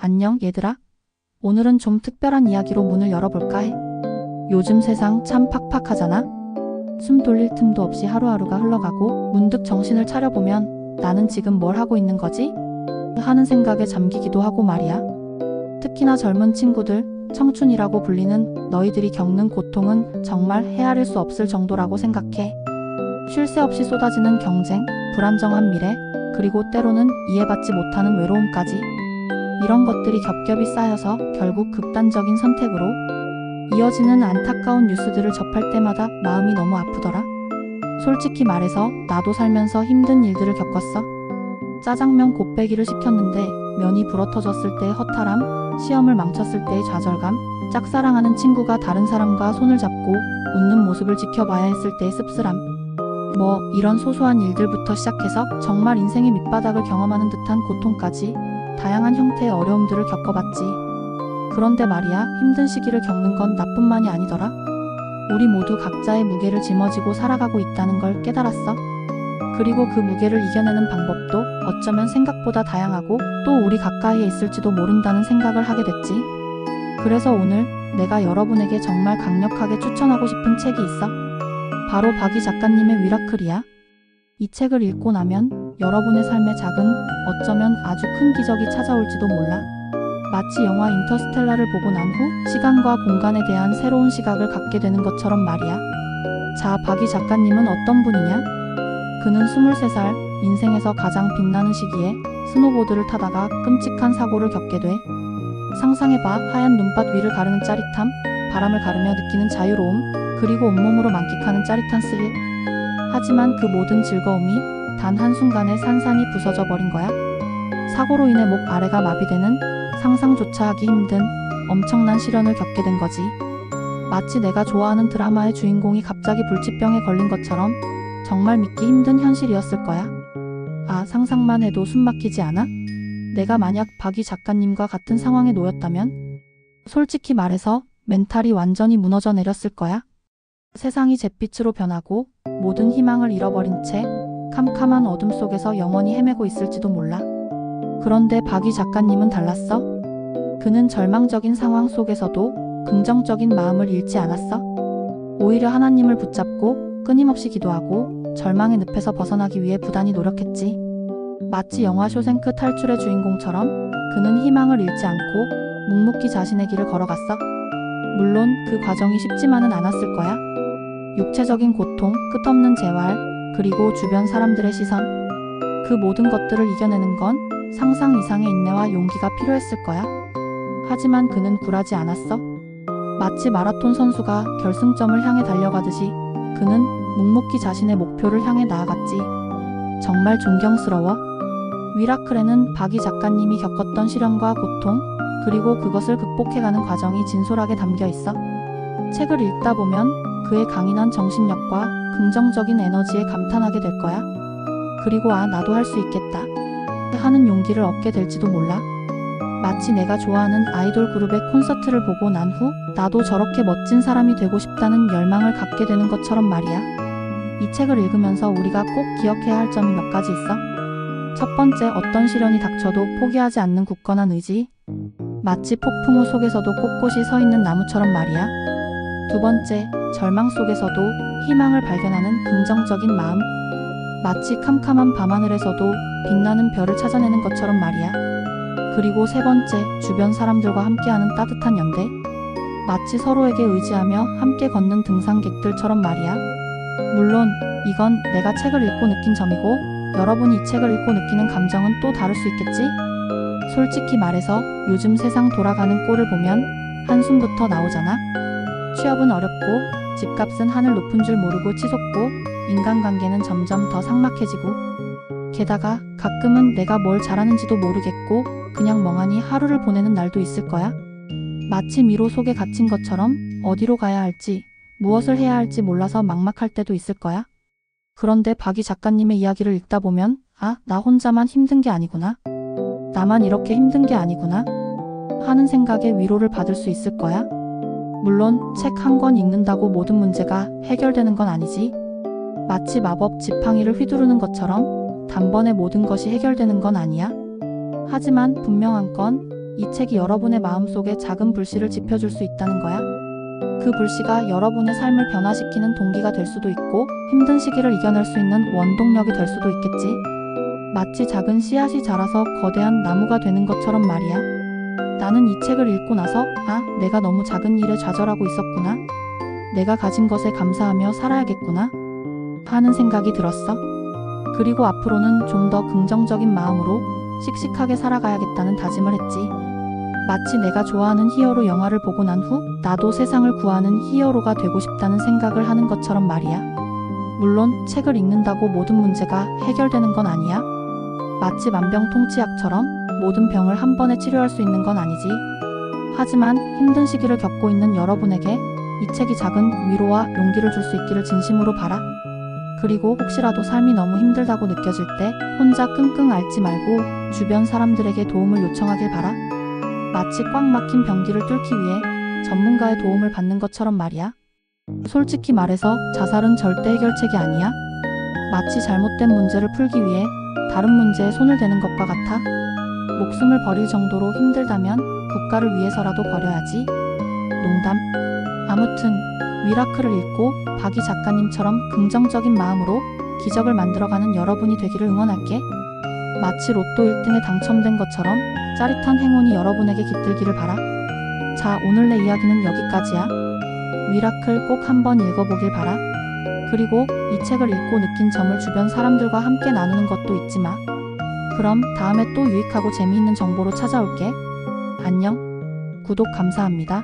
안녕, 얘들아. 오늘은 좀 특별한 이야기로 문을 열어볼까 해. 요즘 세상 참 팍팍하잖아? 숨 돌릴 틈도 없이 하루하루가 흘러가고 문득 정신을 차려보면 나는 지금 뭘 하고 있는 거지? 하는 생각에 잠기기도 하고 말이야. 특히나 젊은 친구들, 청춘이라고 불리는 너희들이 겪는 고통은 정말 헤아릴 수 없을 정도라고 생각해. 쉴 새 없이 쏟아지는 경쟁, 불안정한 미래, 그리고 때로는 이해받지 못하는 외로움까지. 이런 것들이 겹겹이 쌓여서 결국 극단적인 선택으로 이어지는 안타까운 뉴스들을 접할 때마다 마음이 너무 아프더라. 솔직히 말해서 나도 살면서 힘든 일들을 겪었어. 짜장면 곱빼기를 시켰는데 면이 불어터졌을 때의 허탈함, 시험을 망쳤을 때의 좌절감, 짝사랑하는 친구가 다른 사람과 손을 잡고 웃는 모습을 지켜봐야 했을 때의 씁쓸함. 이런 소소한 일들부터 시작해서 정말 인생의 밑바닥을 경험하는 듯한 고통까지 다양한 형태의 어려움들을 겪어봤지. 그런데 말이야, 힘든 시기를 겪는 건 나뿐만이 아니더라. 우리 모두 각자의 무게를 짊어지고 살아가고 있다는 걸 깨달았어. 그리고 그 무게를 이겨내는 방법도 어쩌면 생각보다 다양하고 또 우리 가까이에 있을지도 모른다는 생각을 하게 됐지. 그래서 오늘 내가 여러분에게 정말 강력하게 추천하고 싶은 책이 있어. 바로 박이 작가님의 위라클이야. 이 책을 읽고 나면 여러분의 삶에 작은, 어쩌면 아주 큰 기적이 찾아올지도 몰라. 마치 영화 인터스텔라를 보고 난 후 시간과 공간에 대한 새로운 시각을 갖게 되는 것처럼 말이야. 자, 박이 작가님은 어떤 분이냐? 그는 23살, 인생에서 가장 빛나는 시기에 스노보드를 타다가 끔찍한 사고를 겪게 돼. 상상해봐. 하얀 눈밭 위를 가르는 짜릿함, 바람을 가르며 느끼는 자유로움, 그리고 온몸으로 만끽하는 짜릿한 스릴. 하지만 그 모든 즐거움이 단 한순간에 산산이 부서져 버린 거야. 사고로 인해 목 아래가 마비되는 상상조차 하기 힘든 엄청난 시련을 겪게 된 거지. 마치 내가 좋아하는 드라마의 주인공이 갑자기 불치병에 걸린 것처럼 정말 믿기 힘든 현실이었을 거야. 아, 상상만 해도 숨 막히지 않아? 내가 만약 박이 작가님과 같은 상황에 놓였다면 솔직히 말해서 멘탈이 완전히 무너져 내렸을 거야. 세상이 잿빛으로 변하고 모든 희망을 잃어버린 채 캄캄한 어둠 속에서 영원히 헤매고 있을지도 몰라. 그런데 박이 작가님은 달랐어. 그는 절망적인 상황 속에서도 긍정적인 마음을 잃지 않았어. 오히려 하나님을 붙잡고 끊임없이 기도하고 절망의 늪에서 벗어나기 위해 부단히 노력했지. 마치 영화 쇼생크 탈출의 주인공처럼 그는 희망을 잃지 않고 묵묵히 자신의 길을 걸어갔어. 물론 그 과정이 쉽지만은 않았을 거야. 육체적인 고통, 끝없는 재활, 그리고 주변 사람들의 시선. 그 모든 것들을 이겨내는 건 상상 이상의 인내와 용기가 필요했을 거야. 하지만 그는 굴하지 않았어. 마치 마라톤 선수가 결승점을 향해 달려가듯이 그는 묵묵히 자신의 목표를 향해 나아갔지. 정말 존경스러워. 위라클에는 박이 작가님이 겪었던 시련과 고통, 그리고 그것을 극복해가는 과정이 진솔하게 담겨 있어. 책을 읽다 보면 그의 강인한 정신력과 긍정적인 에너지에 감탄하게 될 거야. 그리고 나도 할 수 있겠다 하는 용기를 얻게 될지도 몰라. 마치 내가 좋아하는 아이돌 그룹의 콘서트를 보고 난 후 나도 저렇게 멋진 사람이 되고 싶다는 열망을 갖게 되는 것처럼 말이야. 이 책을 읽으면서 우리가 꼭 기억해야 할 점이 몇 가지 있어. 첫 번째, 어떤 시련이 닥쳐도 포기하지 않는 굳건한 의지. 마치 폭풍우 속에서도 꼿꼿이 서 있는 나무처럼 말이야. 두 번째, 절망 속에서도 희망을 발견하는 긍정적인 마음. 마치 캄캄한 밤하늘에서도 빛나는 별을 찾아내는 것처럼 말이야. 그리고 세 번째, 주변 사람들과 함께하는 따뜻한 연대. 마치 서로에게 의지하며 함께 걷는 등산객들처럼 말이야. 물론 이건 내가 책을 읽고 느낀 점이고 여러분이 이 책을 읽고 느끼는 감정은 또 다를 수 있겠지? 솔직히 말해서 요즘 세상 돌아가는 꼴을 보면 한숨부터 나오잖아. 취업은 어렵고 집값은 하늘 높은 줄 모르고 치솟고 인간관계는 점점 더 삭막해지고 게다가 가끔은 내가 뭘 잘하는지도 모르겠고 그냥 멍하니 하루를 보내는 날도 있을 거야. 마치 미로 속에 갇힌 것처럼 어디로 가야 할지 무엇을 해야 할지 몰라서 막막할 때도 있을 거야. 그런데 박이 작가님의 이야기를 읽다 보면 나 혼자만 힘든 게 아니구나. 나만 이렇게 힘든 게 아니구나 하는 생각에 위로를 받을 수 있을 거야. 물론 책 한 권 읽는다고 모든 문제가 해결되는 건 아니지. 마치 마법 지팡이를 휘두르는 것처럼 단번에 모든 것이 해결되는 건 아니야. 하지만 분명한 건 이 책이 여러분의 마음속에 작은 불씨를 지펴줄 수 있다는 거야. 그 불씨가 여러분의 삶을 변화시키는 동기가 될 수도 있고 힘든 시기를 이겨낼 수 있는 원동력이 될 수도 있겠지. 마치 작은 씨앗이 자라서 거대한 나무가 되는 것처럼 말이야. 나는 이 책을 읽고 나서 내가 너무 작은 일에 좌절하고 있었구나. 내가 가진 것에 감사하며 살아야겠구나 하는 생각이 들었어. 그리고 앞으로는 좀 더 긍정적인 마음으로 씩씩하게 살아가야겠다는 다짐을 했지. 마치 내가 좋아하는 히어로 영화를 보고 난 후 나도 세상을 구하는 히어로가 되고 싶다는 생각을 하는 것처럼 말이야. 물론 책을 읽는다고 모든 문제가 해결되는 건 아니야. 마치 만병통치약처럼 모든 병을 한 번에 치료할 수 있는 건 아니지. 하지만 힘든 시기를 겪고 있는 여러분에게 이 책이 작은 위로와 용기를 줄 수 있기를 진심으로 바라. 그리고 혹시라도 삶이 너무 힘들다고 느껴질 때 혼자 끙끙 앓지 말고 주변 사람들에게 도움을 요청하길 바라. 마치 꽉 막힌 변기를 뚫기 위해 전문가의 도움을 받는 것처럼 말이야. 솔직히 말해서 자살은 절대 해결책이 아니야. 마치 잘못된 문제를 풀기 위해 다른 문제에 손을 대는 것과 같아. 목숨을 버릴 정도로 힘들다면 국가를 위해서라도 버려야지. 농담. 아무튼 미라클을 읽고 박이 작가님처럼 긍정적인 마음으로 기적을 만들어가는 여러분이 되기를 응원할게. 마치 로또 1등에 당첨된 것처럼 짜릿한 행운이 여러분에게 깃들기를 바라. 자, 오늘 내 이야기는 여기까지야. 미라클 꼭 한번 읽어보길 바라. 그리고 이 책을 읽고 느낀 점을 주변 사람들과 함께 나누는 것도 잊지 마. 그럼 다음에 또 유익하고 재미있는 정보로 찾아올게. 안녕. 구독 감사합니다.